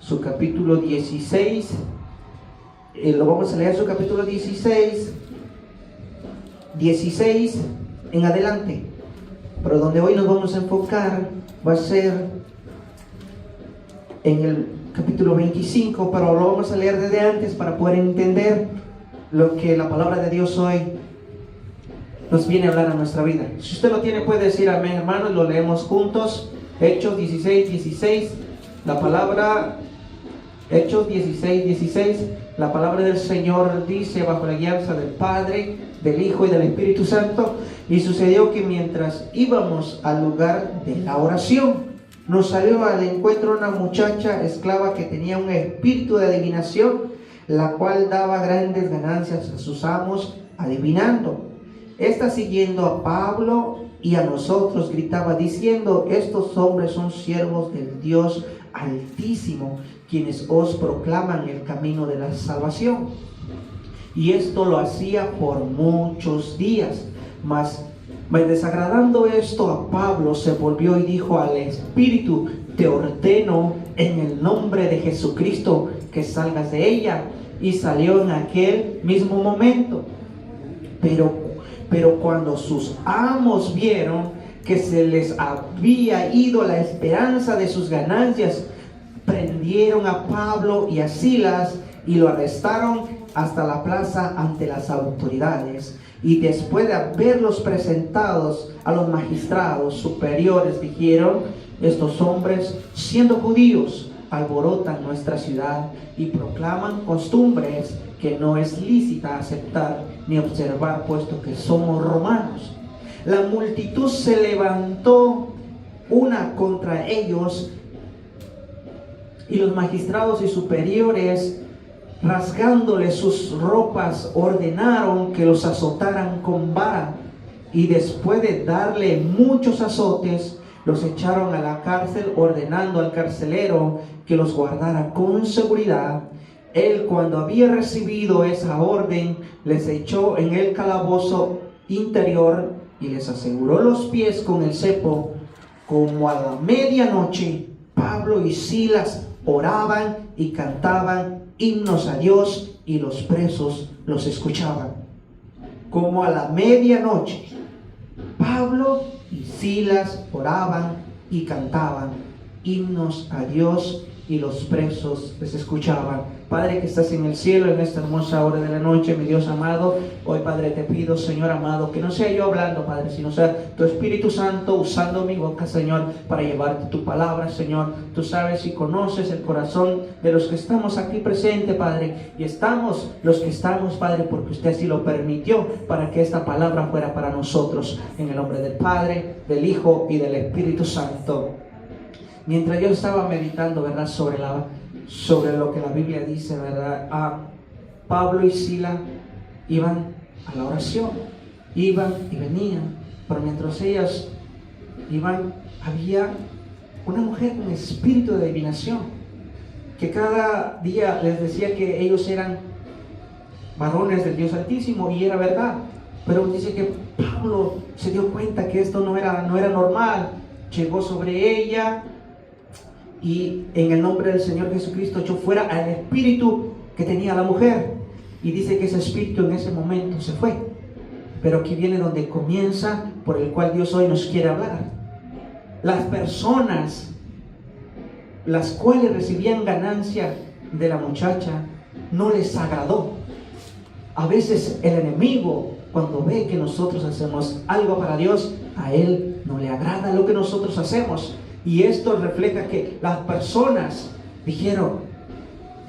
su capítulo 16. Lo vamos a leer, su capítulo 16 en adelante. Pero donde hoy nos vamos a enfocar va a ser en el capítulo 25, pero lo vamos a leer desde antes para poder entender lo que la palabra de Dios hoy nos viene a hablar a nuestra vida. Si usted lo tiene, puede decir amén, hermanos. Lo leemos juntos. Hechos 16. La palabra, Hechos 16, la palabra del Señor dice, bajo la guianza del Padre, del Hijo y del Espíritu Santo: y sucedió que mientras íbamos al lugar de la oración, nos salió al encuentro una muchacha esclava que tenía un espíritu de adivinación, la cual daba grandes ganancias a sus amos adivinando. Esta, siguiendo a Pablo y a nosotros, gritaba diciendo: estos hombres son siervos del Dios Altísimo, quienes os proclaman el camino de la salvación. Y esto lo hacía por muchos días. Mas desagradando esto a Pablo, se volvió y dijo al espíritu: te ordeno en el nombre de Jesucristo que salgas de ella. Y salió en aquel mismo momento. Pero cuando sus amos vieron que se les había ido la esperanza de sus ganancias, prendieron a Pablo y a Silas y lo arrestaron hasta la plaza ante las autoridades. Y después de haberlos presentados a los magistrados superiores, dijeron: estos hombres, siendo judíos, alborotan nuestra ciudad y proclaman costumbres que no es lícita aceptar ni observar, puesto que somos romanos. La multitud se levantó una contra ellos, y los magistrados y superiores, rasgándoles sus ropas, ordenaron que los azotaran con vara. Y después de darle muchos azotes, los echaron a la cárcel, ordenando al carcelero que los guardara con seguridad. Él, cuando había recibido esa orden, les echó en el calabozo interior y les aseguró los pies con el cepo. Como a la medianoche, Pablo y Silas oraban y cantaban himnos a Dios, y los presos los escuchaban. Como a la medianoche, Pablo y Silas oraban y cantaban himnos a Dios, y los presos les escuchaban. Padre que estás en el cielo, en esta hermosa hora de la noche, mi Dios amado, hoy, Padre, te pido, Señor amado, que no sea yo hablando, Padre, sino sea tu Espíritu Santo usando mi boca, Señor, para llevarte tu palabra, Señor. Tú sabes y conoces el corazón de los que estamos aquí presentes, Padre, y estamos los que estamos, Padre, porque usted así lo permitió, para que esta palabra fuera para nosotros, en el nombre del Padre, del Hijo y del Espíritu Santo. Mientras yo estaba meditando, ¿verdad?, sobre lo que la Biblia dice, ¿verdad?, Pablo y Silas iban a la oración, iban y venían, pero mientras ellas iban, había una mujer con espíritu de adivinación, que cada día les decía que ellos eran varones del Dios Altísimo, y era verdad. Pero dice que Pablo se dio cuenta que esto no era normal. Llegó sobre ella, y en el nombre del Señor Jesucristo echó fuera al espíritu que tenía la mujer. Y dice que ese espíritu en ese momento se fue. Pero aquí viene donde comienza, por el cual Dios hoy nos quiere hablar. Las personas las cuales recibían ganancia de la muchacha no les agradó. A veces el enemigo, cuando ve que nosotros hacemos algo para Dios, a él no le agrada lo que nosotros hacemos. Y esto refleja que las personas dijeron: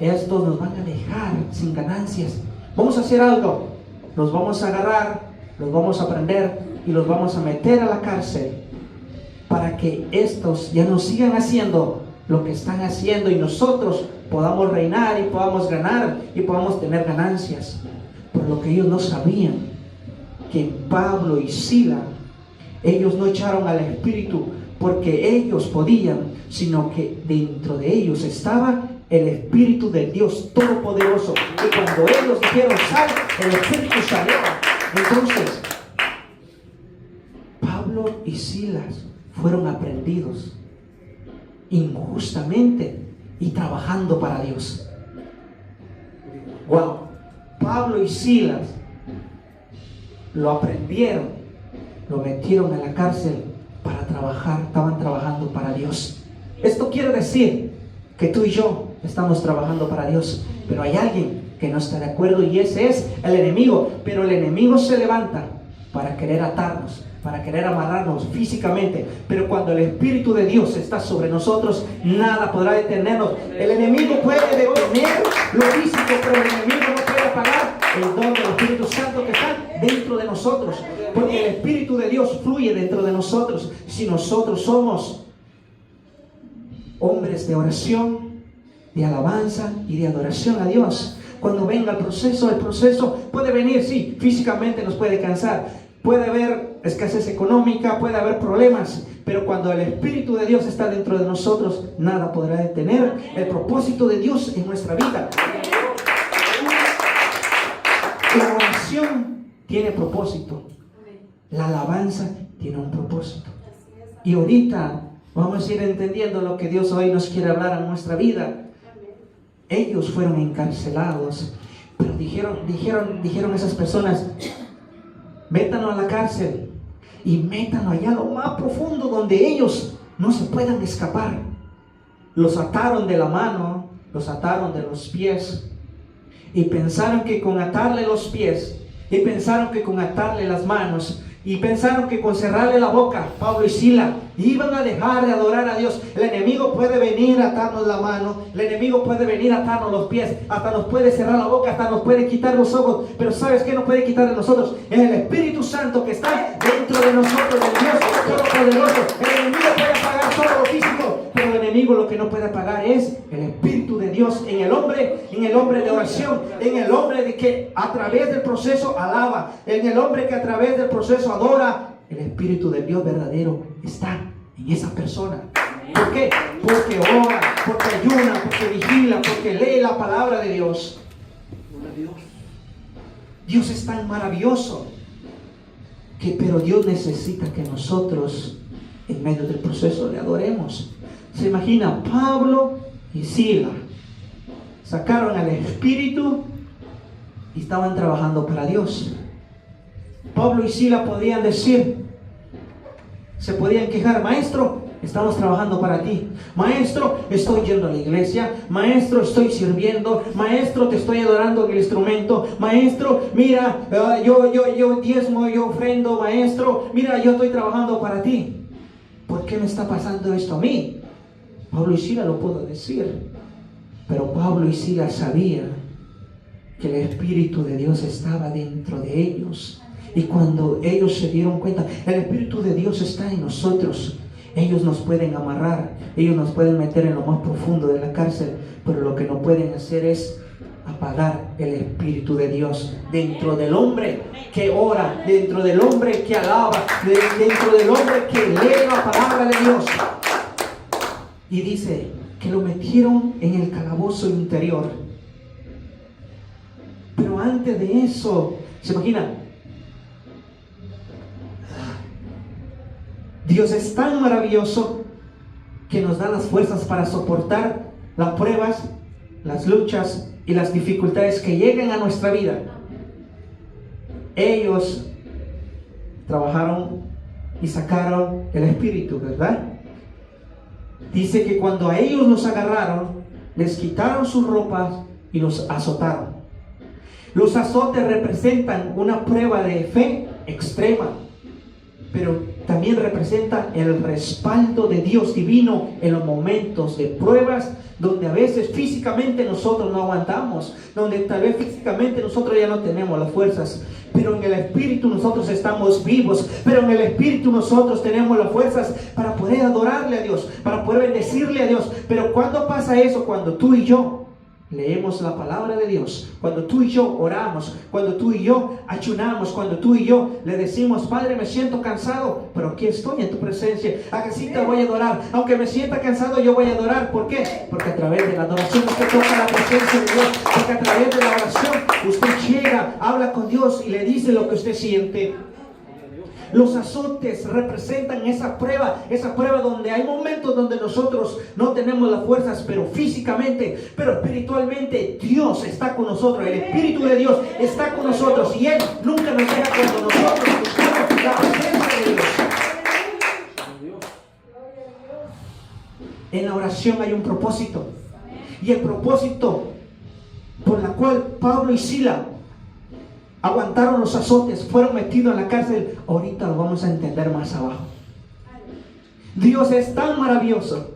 estos nos van a dejar sin ganancias. Vamos a hacer algo. Los vamos a agarrar, los vamos a prender y los vamos a meter a la cárcel, para que estos ya no sigan haciendo lo que están haciendo, y nosotros podamos reinar y podamos ganar y podamos tener ganancias. Pero lo que ellos no sabían, que Pablo y Silas, ellos no echaron al espíritu porque ellos podían, sino que dentro de ellos estaba el Espíritu del Dios Todopoderoso. Y cuando ellos dijeron sal, el Espíritu salió. Entonces, Pablo y Silas fueron aprendidos injustamente, y trabajando para Dios. Wow. Pablo y Silas lo aprendieron, lo metieron en la cárcel para trabajar, estaban trabajando para Dios. Esto quiere decir que tú y yo estamos trabajando para Dios, pero hay alguien que no está de acuerdo y ese es el enemigo. Pero el enemigo se levanta para querer atarnos, para querer amarrarnos físicamente, pero cuando el Espíritu de Dios está sobre nosotros, nada podrá detenernos. El enemigo puede detener lo físico, pero el enemigo no puede apagar el don del Espíritu Santo que está dentro de nosotros, porque el Espíritu de Dios fluye dentro de nosotros. Si nosotros somos hombres de oración, de alabanza y de adoración a Dios, cuando venga el proceso puede venir, sí, físicamente nos puede cansar, puede haber escasez económica, puede haber problemas, pero cuando el Espíritu de Dios está dentro de nosotros, nada podrá detener el propósito de Dios en nuestra vida. La oración tiene propósito, la alabanza tiene un propósito. Y ahorita vamos a ir entendiendo lo que Dios hoy nos quiere hablar a nuestra vida. Ellos fueron encarcelados, pero dijeron esas personas: métanlo a la cárcel y métanlo allá a lo más profundo donde ellos no se puedan escapar. Los ataron de la mano, los ataron de los pies y pensaron que con atarle los pies, y pensaron que con atarle las manos, y pensaron que con cerrarle la boca, Pablo y Silas iban a dejar de adorar a Dios. El enemigo puede venir a atarnos la mano, el enemigo puede venir a atarnos los pies, hasta nos puede cerrar la boca, hasta nos puede quitar los ojos, pero ¿sabes qué nos puede quitar de nosotros? Es el Espíritu Santo que está dentro de nosotros, el Dios Todopoderoso. El enemigo puede apagar todo lo físico, pero el enemigo lo que no puede apagar es el Espíritu de Dios en el hombre de oración, en el hombre de que a través del proceso alaba, en el hombre que a través del proceso adora. El Espíritu de Dios verdadero está en esa persona. ¿Por qué? Porque ora, porque ayuna, porque vigila, porque lee la palabra de Dios. Dios es tan maravilloso pero Dios necesita que nosotros en medio del proceso le adoremos. Se imagina, Pablo y Silas sacaron al Espíritu y estaban trabajando para Dios. Pablo y Silas podían decir, se podían quejar: maestro, estamos trabajando para ti. Maestro, estoy yendo a la iglesia. Maestro, estoy sirviendo. Maestro, te estoy adorando en el instrumento. Maestro, mira, yo diezmo, yo ofrendo. Maestro, mira, yo estoy trabajando para ti. ¿Por qué me está pasando esto a mí? Pablo y Silas lo puedo decir, pero Pablo y Silas sabían que el Espíritu de Dios estaba dentro de ellos. Y cuando ellos se dieron cuenta, el Espíritu de Dios está en nosotros, ellos nos pueden amarrar, ellos nos pueden meter en lo más profundo de la cárcel, pero lo que no pueden hacer es apagar el Espíritu de Dios dentro del hombre que ora, dentro del hombre que alaba, dentro del hombre que lee la palabra de Dios. Y dice que lo metieron en el calabozo interior. Pero antes de eso, ¿se imagina? Dios es tan maravilloso que nos da las fuerzas para soportar las pruebas, las luchas y las dificultades que llegan a nuestra vida. Ellos trabajaron y sacaron el Espíritu, ¿verdad? Dice que cuando a ellos los agarraron, les quitaron sus ropas y los azotaron. Los azotes representan una prueba de fe extrema, pero también representa el respaldo de Dios divino en los momentos de pruebas, donde a veces físicamente nosotros no aguantamos, donde tal vez físicamente nosotros ya no tenemos las fuerzas, pero en el Espíritu nosotros estamos vivos, pero en el Espíritu nosotros tenemos las fuerzas para poder adorarle a Dios, para poder bendecirle a Dios. Pero ¿cuándo pasa eso? Cuando tú y yo leemos la palabra de Dios, cuando tú y yo oramos, cuando tú y yo ayunamos, cuando tú y yo le decimos: Padre, me siento cansado, pero aquí estoy en tu presencia, aquí te voy a adorar, aunque me sienta cansado yo voy a adorar. ¿Por qué? Porque a través de la adoración usted toca la presencia de Dios, porque a través de la oración usted llega, habla con Dios y le dice lo que usted siente. Los azotes representan esa prueba donde hay momentos donde nosotros no tenemos las fuerzas, pero físicamente, pero espiritualmente Dios está con nosotros. El Espíritu de Dios está con nosotros y Él nunca nos deja cuando nosotros buscamos la presencia de Dios. En la oración hay un propósito, y el propósito por la cual Pablo y Silas aguantaron los azotes, fueron metidos en la cárcel, ahorita lo vamos a entender más abajo. Dios es tan maravilloso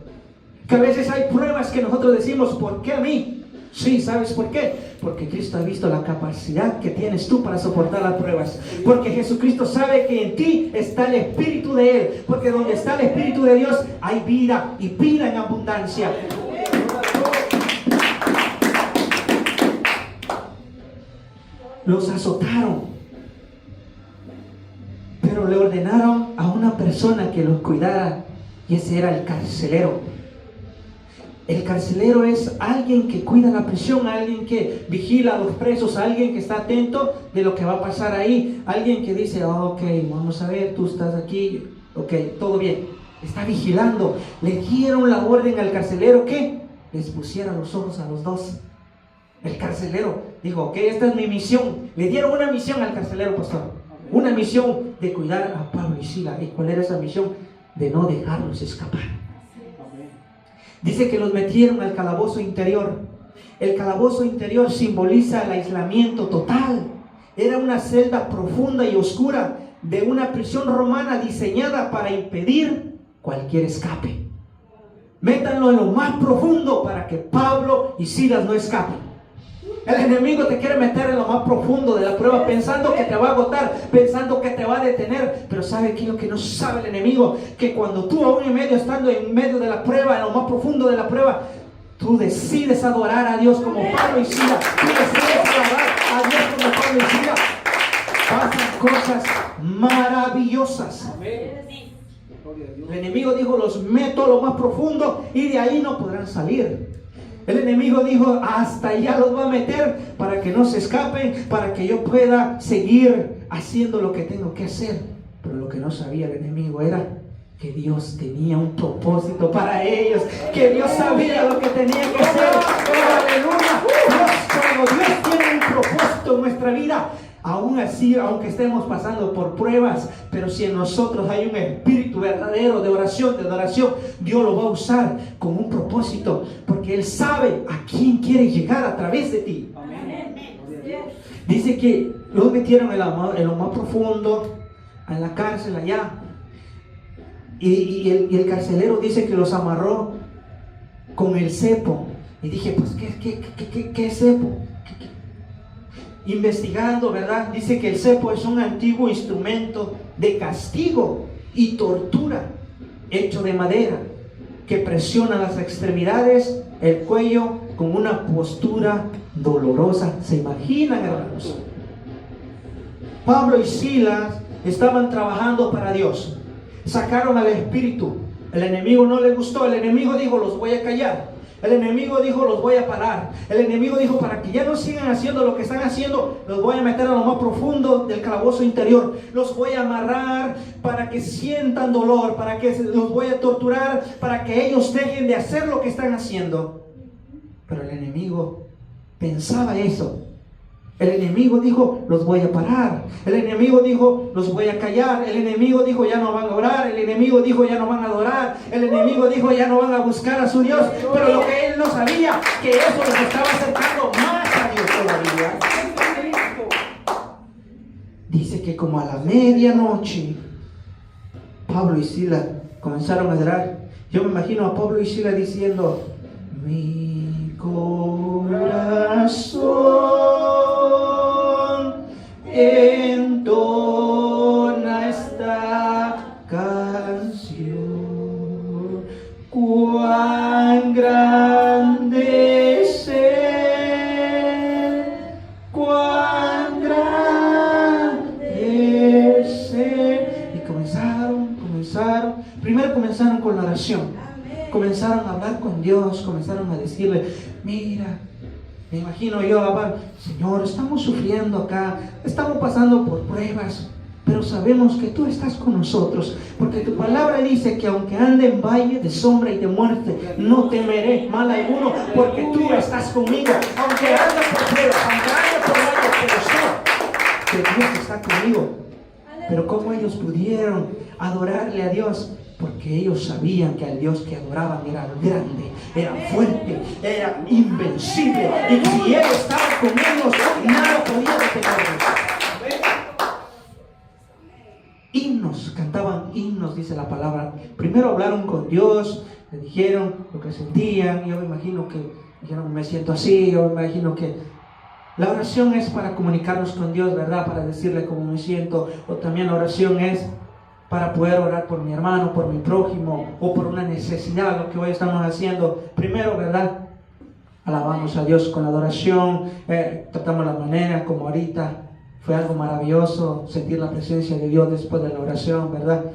que a veces hay pruebas que nosotros decimos, ¿por qué a mí? Sí, ¿sabes por qué? Porque Cristo ha visto la capacidad que tienes tú para soportar las pruebas. Porque Jesucristo sabe que en ti está el Espíritu de Él. Porque donde está el Espíritu de Dios hay vida, y vida en abundancia. Los azotaron, pero le ordenaron a una persona que los cuidara, y ese era el carcelero. El carcelero es alguien que cuida la prisión, alguien que vigila a los presos, alguien que está atento de lo que va a pasar ahí, alguien que dice, ok, vamos a ver, tú estás aquí, ok, todo bien, está vigilando. Le dieron la orden al carcelero que les pusiera los ojos a los dos. El carcelero dijo, ok, esta es mi misión. Le dieron una misión al carcelero, pastor, una misión de cuidar a Pablo y Silas. ¿Y cuál era esa misión? De no dejarlos escapar. Dice que los metieron al calabozo interior. El calabozo interior simboliza el aislamiento total. Era una celda profunda y oscura de una prisión romana diseñada para impedir cualquier escape. Métanlo en lo más profundo para que Pablo y Silas no escapen. El enemigo te quiere meter en lo más profundo de la prueba, pensando que te va a agotar, pensando que te va a detener. Pero ¿sabe qué es lo que no sabe el enemigo? Que cuando tú aún estando en medio de la prueba, en lo más profundo de la prueba, tú decides adorar a Dios como Pablo y Silas. Tú decides adorar a Dios como Pablo y Silas. Pasan cosas maravillosas. El enemigo dijo, los meto a lo más profundo y de ahí no podrán salir. El enemigo dijo, hasta allá los va a meter para que no se escapen, para que yo pueda seguir haciendo lo que tengo que hacer. Pero lo que no sabía el enemigo era que Dios tenía un propósito para ellos, que Dios sabía lo que tenía que hacer. ¡Aleluya! Cuando Dios tiene un propósito en nuestra vida, aún así, aunque estemos pasando por pruebas, pero si en nosotros hay un espíritu verdadero de oración, de adoración, Dios lo va a usar con un propósito, porque Él sabe a quién quiere llegar a través de ti. Amén. Dice que los metieron en lo más profundo, en la cárcel allá, y el carcelero dice que los amarró con el cepo. Y dije, pues, ¿qué es cepo? Investigando, ¿verdad? Dice que el cepo es un antiguo instrumento de castigo y tortura hecho de madera que presiona las extremidades, el cuello, con una postura dolorosa. ¿Se imaginan, hermanos? Pablo y Silas estaban trabajando para Dios. Sacaron al espíritu. El enemigo no le gustó. El enemigo dijo, los voy a callar. El enemigo dijo, los voy a parar. El enemigo dijo, para que ya no sigan haciendo lo que están haciendo, los voy a meter a lo más profundo del calabozo interior. Los voy a amarrar para que sientan dolor, para que los voy a torturar, para que ellos dejen de hacer lo que están haciendo. Pero el enemigo pensaba eso. El enemigo dijo, los voy a parar. El enemigo dijo, los voy a callar. El enemigo dijo, ya no van a orar. El enemigo dijo, ya no van a adorar. El enemigo dijo, ya no van a buscar a su Dios. Pero lo que él no sabía, que eso les estaba acercando más a Dios todavía. Dice que como a la medianoche, Pablo y Silas comenzaron a orar. Yo me imagino a Pablo y Silas diciendo, mi corazón entona esta canción, cuán grande es Él, cuán grande es Él. Y primero comenzaron con la oración. Comenzaron a hablar con Dios, comenzaron a decirle, mira, me imagino yo, Señor, estamos sufriendo acá, estamos pasando por pruebas, pero sabemos que tú estás con nosotros, porque tu palabra dice que aunque ande en valle de sombra y de muerte, no temeré mal alguno, porque tú estás conmigo. Aunque ande por pruebas, aunque ande por valle, pero sé que Dios está conmigo. Pero ¿cómo ellos pudieron adorarle a Dios? Porque ellos sabían que al Dios que adoraban era grande, era fuerte, era invencible, y que si Él estaba con ellos, nada podía detenerlos. Himnos, cantaban himnos, dice la palabra. Primero hablaron con Dios, le dijeron lo que sentían. Yo me imagino que dijeron, me siento así. Yo me imagino que la oración es para comunicarnos con Dios, ¿verdad? Para decirle cómo me siento. O también la oración es para poder orar por mi hermano, por mi prójimo, o por una necesidad, lo que hoy estamos haciendo. Primero, ¿verdad? Alabamos a Dios con la adoración, tratamos la manera como ahorita. Fue algo maravilloso sentir la presencia de Dios después de la oración, ¿verdad?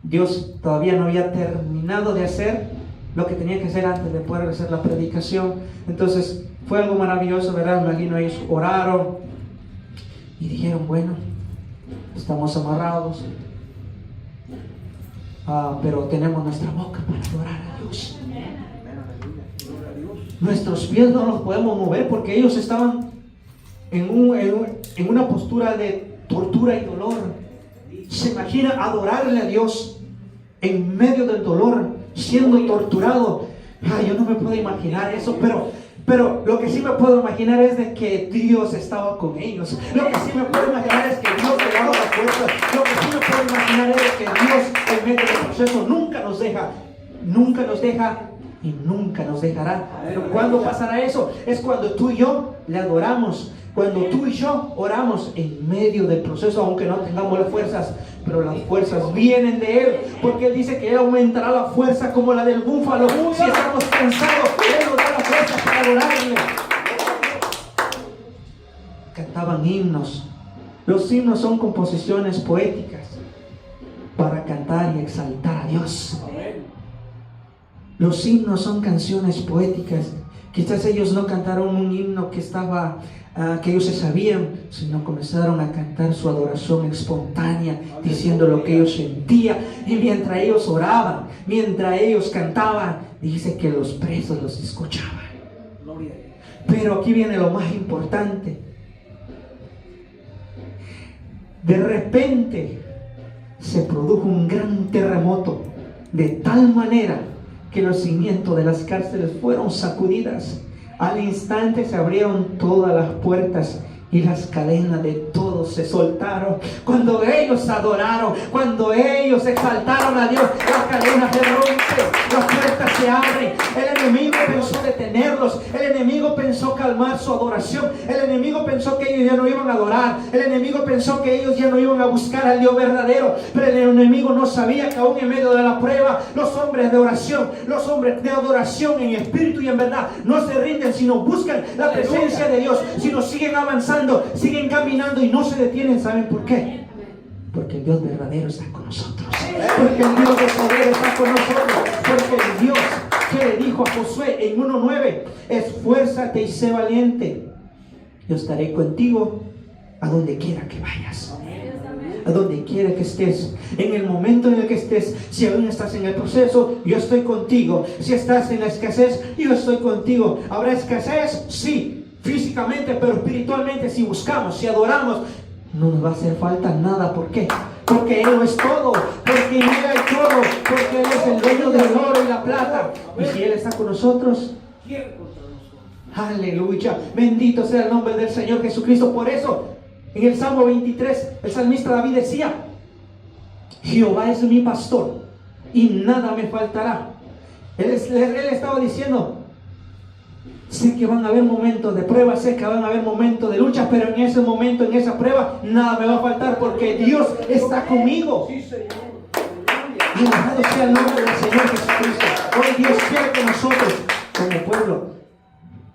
Dios todavía no había terminado de hacer lo que tenía que hacer antes de poder hacer la predicación. Entonces fue algo maravilloso, ¿verdad? Me imagino ellos oraron y dijeron, bueno, estamos amarrados, pero tenemos nuestra boca para adorar a Dios. Nuestros pies no los podemos mover porque ellos estaban en una postura de tortura y dolor. Se imagina adorarle a Dios en medio del dolor, siendo torturado. Yo no me puedo imaginar eso, pero lo que sí me puedo imaginar es de que Dios estaba con ellos. Lo que sí me puedo imaginar es que Dios le daba la fuerza. Lo que sí me puedo imaginar es que Dios en medio del proceso nunca nos deja y nunca nos dejará. Pero ¿cuándo pasará eso? Es cuando tú y yo le adoramos, cuando tú y yo oramos en medio del proceso, aunque no tengamos las fuerzas, pero las fuerzas vienen de Él, porque Él dice que Él aumentará la fuerza como la del búfalo. Si estamos cansados, Él nos da la fuerza para adorarle. Cantaban himnos. Los himnos son composiciones poéticas para cantar y exaltar a Dios. Los himnos son canciones poéticas. Quizás ellos no cantaron un himno que ellos se sabían, sino comenzaron a cantar su adoración espontánea, diciendo lo que ellos sentían. Y mientras ellos oraban, mientras ellos cantaban, dice que los presos los escuchaban. Pero aquí viene lo más importante. De repente se produjo un gran terremoto, de tal manera que los cimientos de las cárceles fueron sacudidas. Al instante se abrieron todas las puertas y las cadenas de todos se soltaron. Cuando ellos adoraron, cuando ellos exaltaron a Dios, las cadenas se rompen, las puertas se abren. El enemigo pensó detenerlos, el enemigo pensó calmar su adoración, el enemigo pensó que ellos ya no iban a adorar, el enemigo pensó que ellos ya no iban a buscar al Dios verdadero. Pero el enemigo no sabía que aún en medio de la prueba, los hombres de oración, los hombres de adoración en espíritu y en verdad, no se rinden, sino buscan la presencia de Dios, sino siguen avanzando, siguen caminando y no se detienen. ¿Saben por qué? Porque el Dios verdadero está con nosotros, porque el Dios verdadero está con nosotros, porque el Dios que le dijo a Josué en 1:9, esfuérzate y sé valiente, yo estaré contigo a donde quiera que vayas, a donde quiera que estés, en el momento en el que estés. Si aún estás en el proceso, yo estoy contigo. Si estás en la escasez, yo estoy contigo. ¿Habrá escasez? Sí, físicamente, pero espiritualmente, si buscamos, si adoramos, no nos va a hacer falta nada. ¿Por qué? Porque Él lo es todo, porque Él hay todo, porque Él es el dueño del oro y la plata. Y si Él está con nosotros, aleluya, bendito sea el nombre del Señor Jesucristo. Por eso en el Salmo 23 el salmista David decía, Jehová es mi pastor y nada me faltará. Él estaba diciendo, sé que van a haber momentos de prueba, sé que van a haber momentos de lucha, pero en ese momento, en esa prueba, nada me va a faltar porque Dios está conmigo. Alabado sea el nombre del Señor Jesucristo. Hoy Dios quiere que nosotros, como pueblo,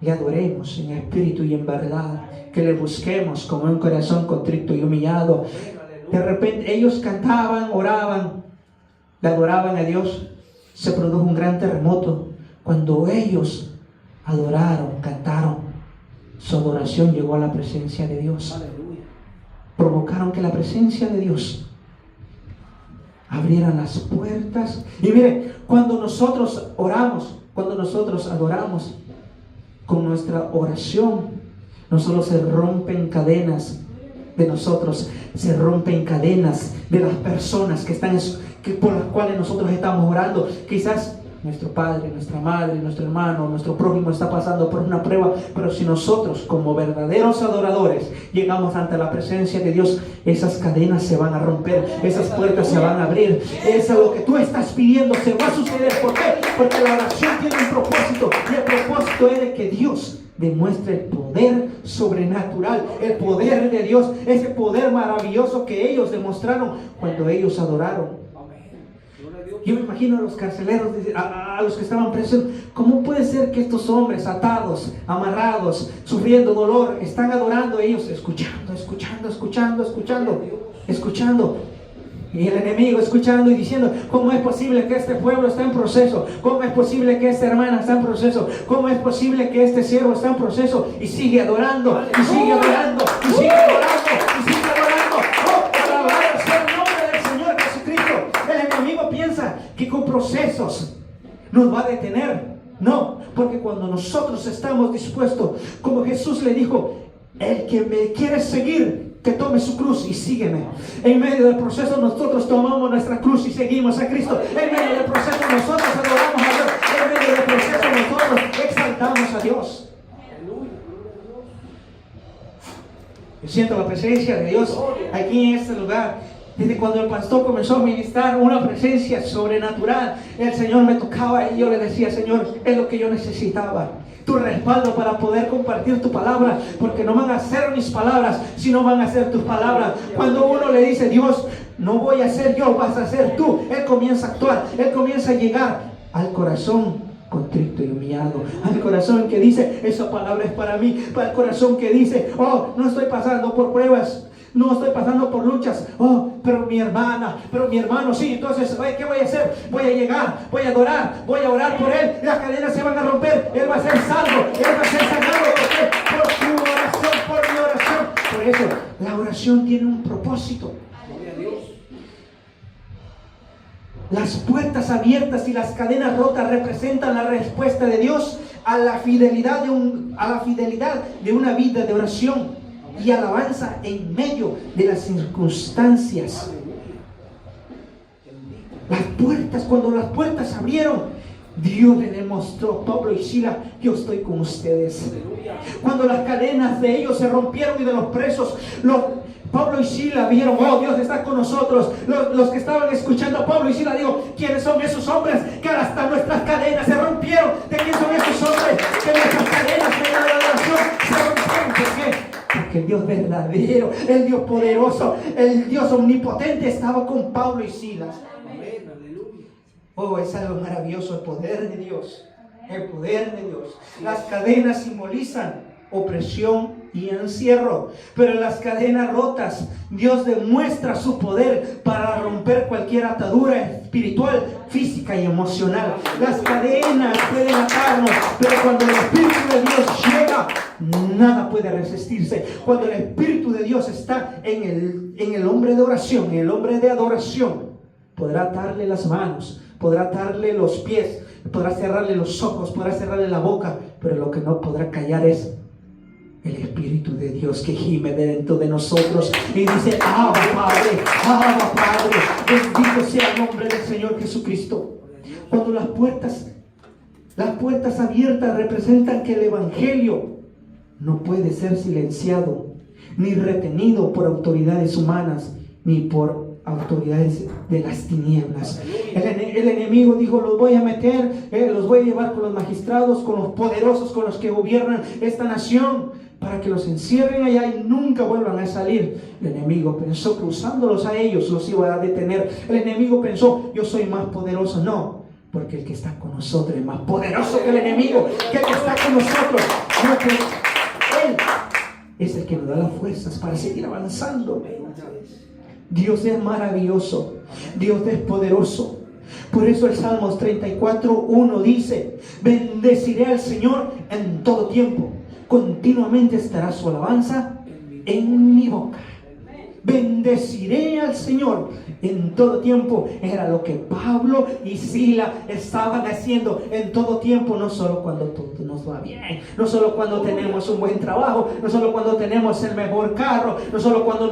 le adoremos en espíritu y en verdad, que le busquemos con un corazón contrito y humillado. De repente ellos cantaban, oraban, le adoraban a Dios. Se produjo un gran terremoto. Cuando ellos adoraron, cantaron, su adoración llegó a la presencia de Dios. provocaron que la presencia de Dios abrieran las puertas. Y mire, cuando nosotros oramos, cuando nosotros adoramos, con nuestra oración, no solo se rompen cadenas de nosotros, se rompen cadenas de las personas que están, por las cuales nosotros estamos orando. Quizás nuestro padre, nuestra madre, nuestro hermano, nuestro prójimo está pasando por una prueba, pero si nosotros como verdaderos adoradores llegamos ante la presencia de Dios, esas cadenas se van a romper, esas puertas se van a abrir. Eso es lo que tú estás pidiendo, se va a suceder. ¿Por qué? Porque la oración tiene un propósito, y el propósito es de que Dios demuestre el poder sobrenatural, el poder de Dios, ese poder maravilloso que ellos demostraron cuando ellos adoraron. Yo me imagino a los carceleros, a los que estaban presos. ¿Cómo puede ser que estos hombres atados, amarrados, sufriendo dolor, están adorando, ellos escuchando? Y el enemigo escuchando y diciendo: ¿cómo es posible que este pueblo está en proceso? ¿Cómo es posible que esta hermana está en proceso? ¿Cómo es posible que este siervo está en proceso? Y sigue adorando, y sigue adorando, y sigue adorando, y sigue adorando. ¡Oh, alabado sea el nombre del Señor Jesucristo! El enemigo piensa que con procesos nos va a detener. No, porque cuando nosotros estamos dispuestos, como Jesús le dijo: el que me quiere seguir, que tome su cruz y sígueme. En medio del proceso nosotros tomamos nuestra cruz y seguimos a Cristo. En medio del proceso nosotros adoramos a Dios. En medio del proceso nosotros exaltamos a Dios. Yo siento la presencia de Dios aquí en este lugar. Desde cuando el pastor comenzó a ministrar, una presencia sobrenatural, el Señor me tocaba y yo le decía: Señor, es lo que yo necesitaba, tu respaldo para poder compartir tu palabra, porque no van a ser mis palabras, sino van a ser tus palabras. Cuando uno le dice: Dios, no voy a ser yo, vas a ser tú, Él comienza a actuar, Él comienza a llegar al corazón contrito y humillado, al corazón que dice: esa palabra es para mí, para el corazón que dice: oh, no estoy pasando por pruebas, no estoy pasando por luchas, oh, pero mi hermana, pero mi hermano sí. Entonces, ¿qué voy a hacer? Voy a llegar, voy a adorar, voy a orar por él, las cadenas se van a romper, él va a ser salvo, él va a ser sanado. ¿Por qué? Por tu oración, por mi oración. Por eso, la oración tiene un propósito. Las puertas abiertas y las cadenas rotas representan la respuesta de Dios a la fidelidad de una vida de oración y alabanza en medio de las circunstancias. Las puertas, cuando las puertas abrieron, Dios le demostró a Pablo y Silas: yo estoy con ustedes. Cuando las cadenas de ellos se rompieron y de los presos, Pablo y Silas vieron: oh, Dios está con nosotros. Los que estaban escuchando a Pablo y Silas, digo: ¿quiénes son esos hombres que hasta nuestras cadenas se rompieron? ¿De quién son esos hombres que nuestras cadenas de la adoración se rompieron? ¿Por qué? Porque el Dios verdadero, el Dios poderoso, el Dios omnipotente estaba con Pablo y Silas. Oh, es algo maravilloso, el poder de Dios. El poder de Dios. Las cadenas simbolizan opresión y encierro, pero en las cadenas rotas Dios demuestra su poder para romper cualquier atadura espiritual, física y emocional. Las cadenas pueden atarnos, pero cuando el Espíritu de Dios llega, nada puede resistirse. Cuando el Espíritu de Dios está en el hombre de oración, en el hombre de adoración, podrá atarle las manos, podrá atarle los pies, podrá cerrarle los ojos, podrá cerrarle la boca, pero lo que no podrá callar es el Espíritu de Dios que gime dentro de nosotros y dice: Abba Padre, Abba Padre, bendito sea el nombre del Señor Jesucristo. Cuando las puertas abiertas representan que el Evangelio no puede ser silenciado ni retenido por autoridades humanas ni por autoridades de las tinieblas. El enemigo dijo: los voy a meter, los voy a llevar con los magistrados, con los poderosos, con los que gobiernan esta nación, para que los encierren allá y nunca vuelvan a salir. El enemigo pensó que usándolos a ellos los iba a detener. El enemigo pensó: yo soy más poderoso. No, porque el que está con nosotros es más poderoso que el enemigo, que el que está con nosotros. Porque Él es el que nos da las fuerzas para seguir avanzando. Dios es maravilloso, Dios es poderoso. Por eso el Salmos 34:1 dice: bendeciré al Señor en todo tiempo, continuamente estará su alabanza en mi boca. bendeciré al Señor en todo tiempo. Era lo que Pablo y Silas estaban haciendo en todo tiempo, no solo cuando todo nos va bien, no solo cuando tenemos un buen trabajo, no solo cuando tenemos el mejor carro, no solo cuando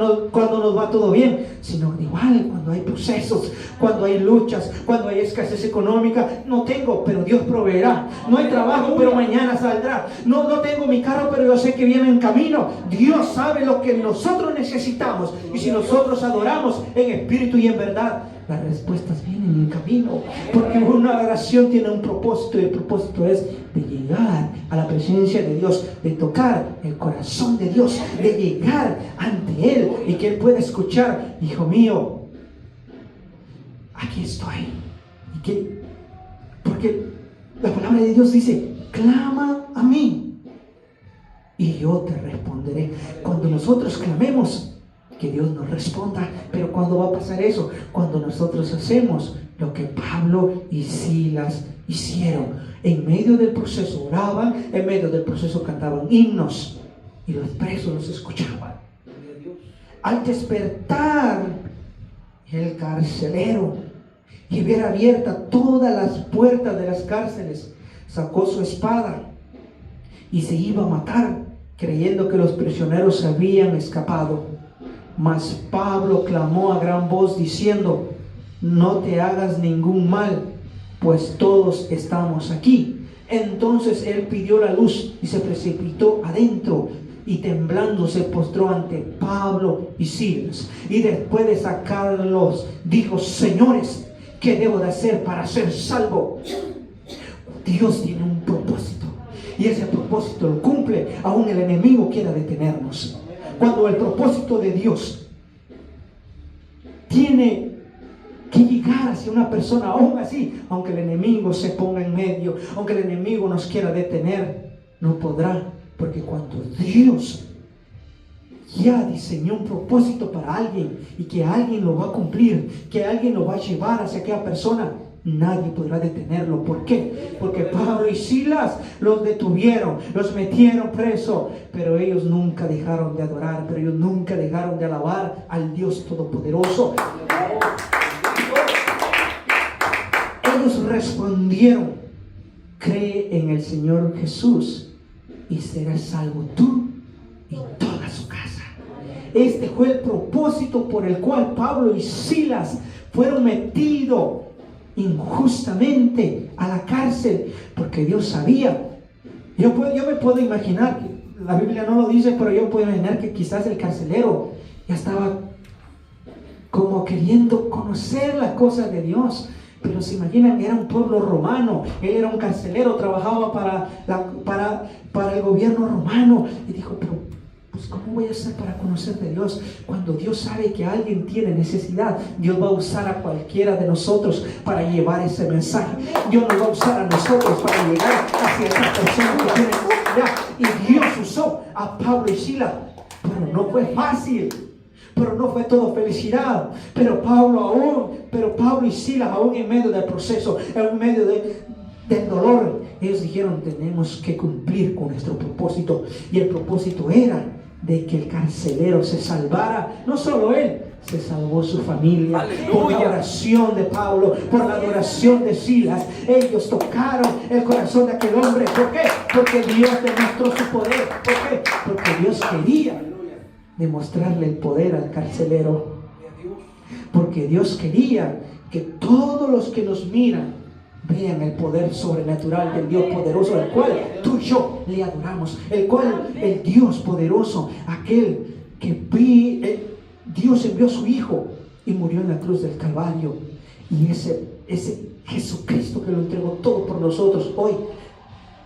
nos va todo bien, sino igual cuando hay procesos, cuando hay luchas, cuando hay escasez económica. No tengo, pero Dios proveerá. No hay trabajo, pero mañana saldrá. No tengo mi carro, pero yo sé que viene en camino. Dios sabe lo que nosotros necesitamos, y si nosotros adoramos en espíritu y en verdad, las respuestas vienen en camino, porque una oración tiene un propósito, y el propósito es de llegar a la presencia de Dios, de tocar el corazón de Dios, de llegar ante Él y que Él pueda escuchar: hijo mío, aquí estoy. Porque la palabra de Dios dice: clama a mí y yo te responderé. Cuando nosotros clamemos, que Dios nos responda. Pero ¿cuándo va a pasar eso? Cuando nosotros hacemos lo que Pablo y Silas hicieron. En medio del proceso oraban, en medio del proceso cantaban himnos, y los presos los escuchaban. Al despertar el carcelero y ver abiertas todas las puertas de las cárceles, sacó su espada y se iba a matar, creyendo que los prisioneros se habían escapado. Mas Pablo clamó a gran voz diciendo: no te hagas ningún mal, pues todos estamos aquí. Entonces él pidió la luz y se precipitó adentro, y temblando se postró ante Pablo y Silas, y después de sacarlos dijo: señores, ¿qué debo de hacer para ser salvo? Dios tiene un propósito, y ese propósito lo cumple aún el enemigo quiera detenernos. Cuando el propósito de Dios tiene que llegar hacia una persona, aún así, aunque el enemigo se ponga en medio, aunque el enemigo nos quiera detener, no podrá, porque cuando Dios ya diseñó un propósito para alguien y que alguien lo va a cumplir, que alguien lo va a llevar hacia aquella persona, nadie podrá detenerlo. ¿Por qué? Porque Pablo y Silas los detuvieron, los metieron preso, pero ellos nunca dejaron de adorar, pero ellos nunca dejaron de alabar al Dios Todopoderoso. Ellos respondieron: cree en el Señor Jesús y serás salvo tú y toda su casa. Este fue el propósito por el cual Pablo y Silas fueron metidos injustamente a la cárcel, porque Dios sabía. Yo me puedo imaginar, que la Biblia no lo dice, pero yo puedo imaginar que quizás el carcelero ya estaba como queriendo conocer las cosas de Dios. Pero se imaginan, era un pueblo romano, él era un carcelero, trabajaba para el gobierno romano, y dijo: pero pues ¿cómo voy a hacer para conocer de Dios? Cuando Dios sabe que alguien tiene necesidad, Dios va a usar a cualquiera de nosotros para llevar ese mensaje. Dios nos va a usar a nosotros para llegar hacia esa persona que tiene necesidad. Y Dios usó a Pablo y Silas, pero no fue fácil, pero no fue todo felicidad. Pero Pablo y Silas, aún en medio del proceso, en medio del dolor, ellos dijeron: tenemos que cumplir con nuestro propósito. Y el propósito era de que el carcelero se salvara. No solo él, se salvó su familia. ¡Aleluya! Por la oración de Pablo, por la adoración de Silas, ellos tocaron el corazón de aquel hombre. ¿Por qué? Porque Dios demostró su poder. ¿Por qué? Porque Dios quería demostrarle el poder al carcelero, porque Dios quería que todos los que nos miran vean el poder sobrenatural del Dios poderoso, al cual tú y yo le adoramos, el Dios poderoso, aquel que Dios envió a su Hijo y murió en la cruz del Calvario, y ese Jesucristo que lo entregó todo por nosotros, hoy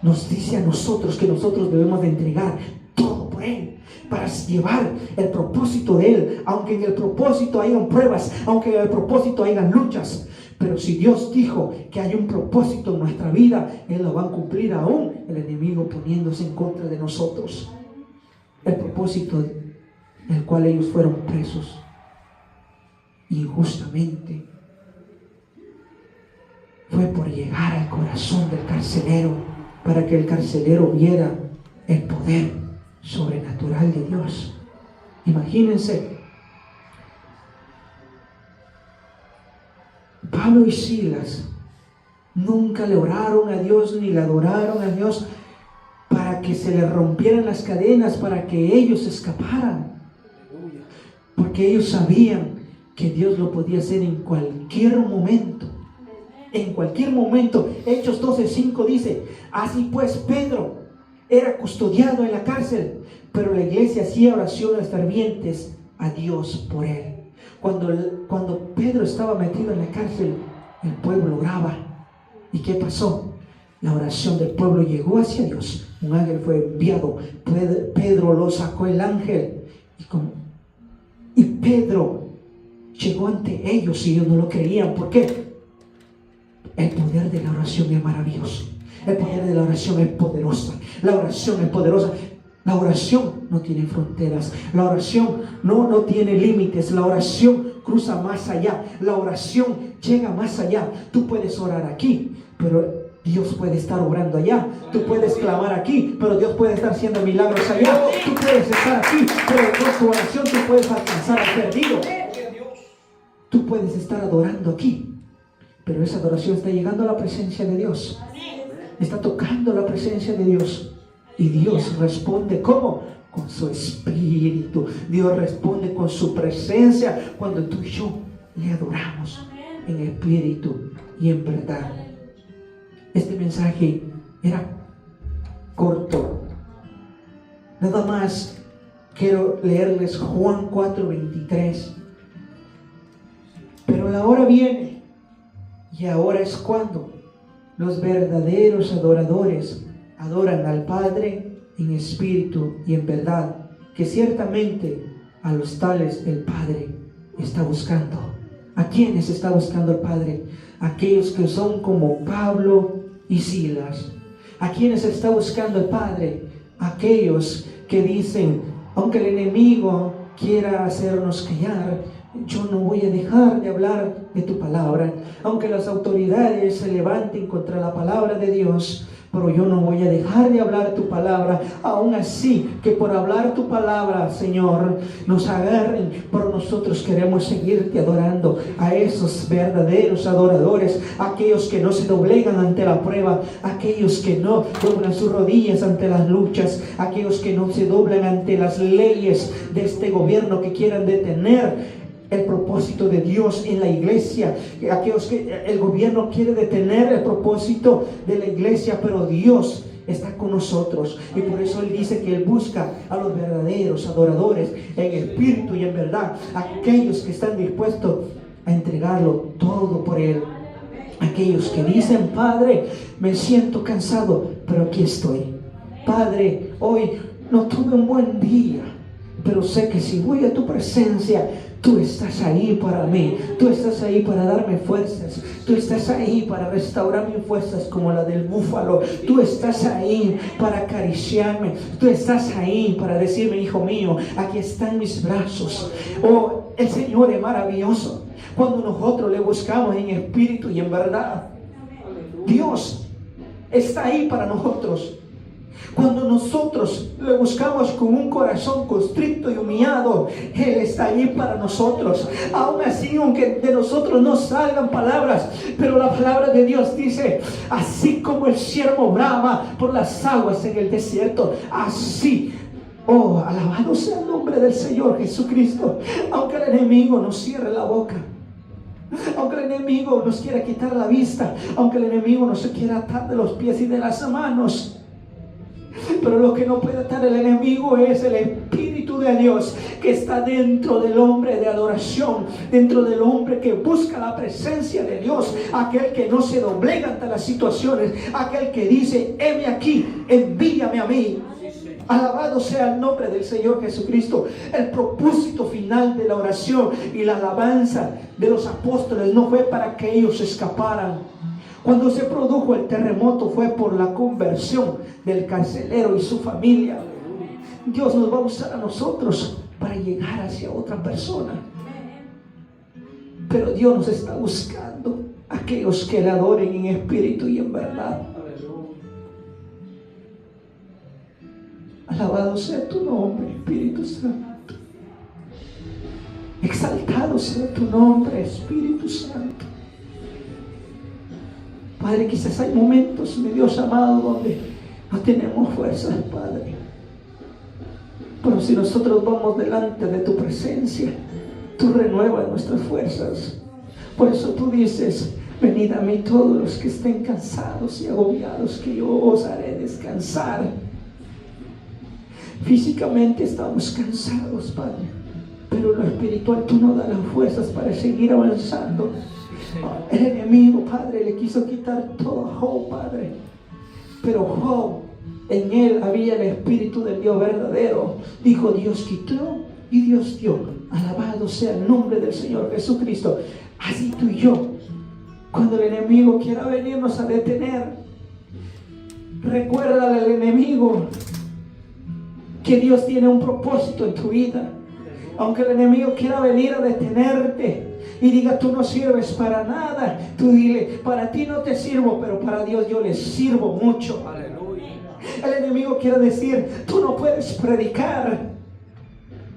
nos dice a nosotros que nosotros debemos de entregar todo por Él, para llevar el propósito de Él, aunque en el propósito hayan pruebas, aunque en el propósito hayan luchas. Pero si Dios dijo que hay un propósito en nuestra vida, Él lo va a cumplir, aún el enemigo poniéndose en contra de nosotros. El propósito del cual ellos fueron presos injustamente fue por llegar al corazón del carcelero, para que el carcelero viera el poder sobrenatural de Dios. Imagínense Pablo y Silas nunca le oraron a Dios ni le adoraron a Dios para que se les rompieran las cadenas, para que ellos escaparan. Porque ellos sabían que Dios lo podía hacer en cualquier momento. En cualquier momento. Hechos 12:5 dice: así pues Pedro era custodiado en la cárcel, pero la iglesia hacía oraciones fervientes a Dios por él. Cuando Pedro estaba metido en la cárcel, el pueblo oraba. ¿Y qué pasó? La oración del pueblo llegó hacia Dios. Un ángel fue enviado. Pedro lo sacó el ángel. Y Pedro llegó ante ellos y ellos no lo creían. ¿Por qué? El poder de la oración es maravilloso. El poder de la oración es poderosa. La oración es poderosa. La oración no tiene fronteras. La oración no tiene límites. La oración cruza más allá. La oración llega más allá. Tú puedes orar aquí, pero Dios puede estar obrando allá. Tú puedes clamar aquí, pero Dios puede estar haciendo milagros allá. Tú puedes estar aquí, pero con tu oración tú puedes alcanzar al perdido. Tú puedes estar adorando aquí, pero esa adoración está llegando a la presencia de Dios. Está tocando la presencia de Dios. Y Dios responde ¿cómo? Con su espíritu. Dios responde con su presencia cuando tú y yo le adoramos en espíritu y en verdad. Este mensaje era corto. Nada más quiero leerles Juan 4:23. Pero la hora viene, y ahora es cuando los verdaderos adoradores adoran al Padre en espíritu y en verdad, que ciertamente a los tales el Padre está buscando. ¿A quiénes está buscando el Padre? Aquellos que son como Pablo y Silas. ¿A quiénes está buscando el Padre? Aquellos que dicen: aunque el enemigo quiera hacernos callar, yo no voy a dejar de hablar de tu palabra. Aunque las autoridades se levanten contra la palabra de Dios, pero yo no voy a dejar de hablar tu palabra. Aún así, que por hablar tu palabra, Señor, nos agarren, pero nosotros queremos seguirte adorando. A esos verdaderos adoradores, aquellos que no se doblegan ante la prueba, aquellos que no doblan sus rodillas ante las luchas, aquellos que no se doblan ante las leyes de este gobierno que quieran detener el propósito de Dios en la iglesia. Aquellos que el gobierno quiere detener el propósito de la iglesia, pero Dios está con nosotros, y por eso Él dice que Él busca a los verdaderos adoradores en espíritu y en verdad, aquellos que están dispuestos a entregarlo todo por Él. Aquellos que dicen: Padre, me siento cansado, pero aquí estoy. Padre, hoy no tuve un buen día, pero sé que si voy a tu presencia, tú estás ahí para mí. Tú estás ahí para darme fuerzas. Tú estás ahí para restaurar mis fuerzas como la del búfalo. Tú estás ahí para acariciarme. Tú estás ahí para decirme: hijo mío, aquí están mis brazos. Oh, el Señor es maravilloso. Cuando nosotros le buscamos en espíritu y en verdad, Dios está ahí para nosotros. Cuando nosotros le buscamos con un corazón constricto y humillado, Él está ahí para nosotros. Aún así, aunque de nosotros no salgan palabras, pero la palabra de Dios dice: así como el siervo brama por las aguas en el desierto, así, oh, alabado sea el nombre del Señor Jesucristo. Aunque el enemigo nos cierre la boca, aunque el enemigo nos quiera quitar la vista, aunque el enemigo nos quiera atar de los pies y de las manos, pero lo que no puede atar el enemigo es el Espíritu de Dios que está dentro del hombre de adoración, dentro del hombre que busca la presencia de Dios, aquel que no se doblega ante las situaciones, aquel que dice: heme aquí, envíame a mí. Alabado sea el nombre del Señor Jesucristo. El propósito final de la oración y la alabanza de los apóstoles no fue para que ellos escaparan. Cuando se produjo el terremoto fue por la conversión del carcelero y su familia. Dios nos va a usar a nosotros para llegar hacia otra persona. Pero Dios nos está buscando aquellos que le adoren en espíritu y en verdad. Alabado sea tu nombre, Espíritu Santo. Exaltado sea tu nombre, Espíritu Santo. Padre, quizás hay momentos, mi Dios amado, donde no tenemos fuerzas, Padre. Pero si nosotros vamos delante de tu presencia, tú renuevas nuestras fuerzas. Por eso tú dices: venid a mí todos los que estén cansados y agobiados, que yo os haré descansar. Físicamente estamos cansados, Padre, pero en lo espiritual tú nos das las fuerzas para seguir avanzando. El enemigo, Padre, le quiso quitar todo a Job, Padre, pero Job, en él había el espíritu del Dios verdadero. Dijo: Dios quitó y Dios dio. Alabado sea el nombre del Señor Jesucristo. Así tú y yo, cuando el enemigo quiera venirnos a detener, recuérdale al enemigo que Dios tiene un propósito en tu vida. Aunque el enemigo quiera venir a detenerte y diga: tú no sirves para nada, tú dile: para ti no te sirvo, pero para Dios yo le sirvo mucho. El enemigo quiere decir: tú no puedes predicar,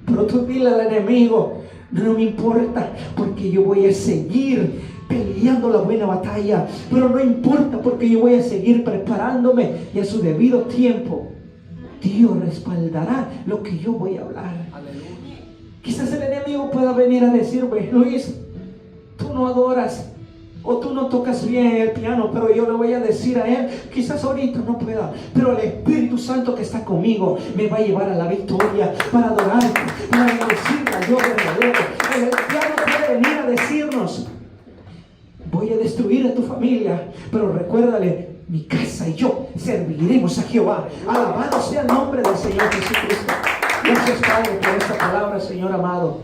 pero tú dile al enemigo: no me importa, porque yo voy a seguir peleando la buena batalla. Pero no importa, porque yo voy a seguir preparándome, y a su debido tiempo Dios respaldará lo que yo voy a hablar. Quizás el enemigo pueda venir a decirme: Luis, tú no adoras, o tú no tocas bien el piano, pero yo le voy a decir a él: quizás ahorita no pueda, pero el Espíritu Santo que está conmigo me va a llevar a la victoria, para adorarte, para decirle a Dios verdadero. El diablo puede venir a decirnos: voy a destruir a tu familia, pero recuérdale: mi casa y yo serviremos a Jehová. Alabado sea el nombre del Señor Jesucristo. Gracias, Padre, por esta palabra, Señor amado.